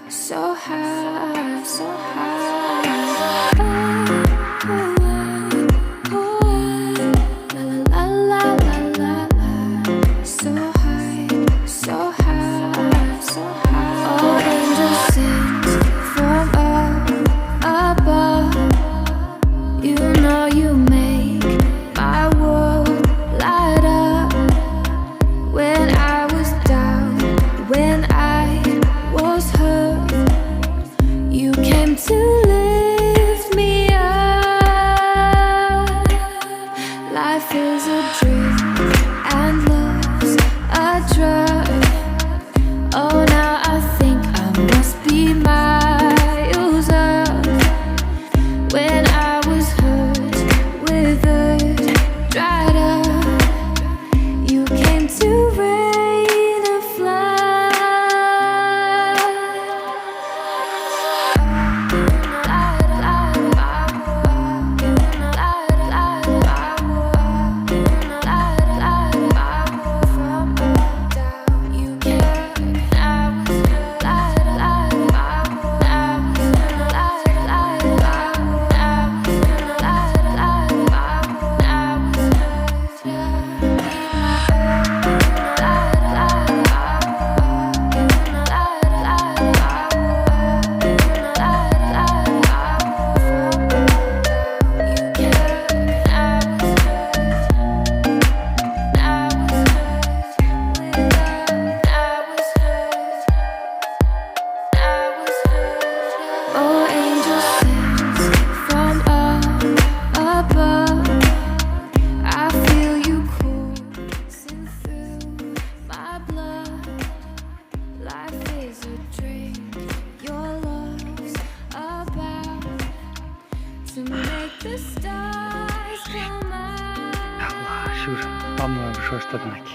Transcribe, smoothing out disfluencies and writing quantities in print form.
So high, so high. La la la la la la. So high, so high, so high. All angels sing from up above. You know you make my world light up. When I was down, when I was hurt, you came to lift me up. Life is a dream and love's a drug. Oh, now I think I must be miles up. When I was hurt, withered, dried up, you came to rain and flood. Allah, şükür. Amma bir şey istedim ki.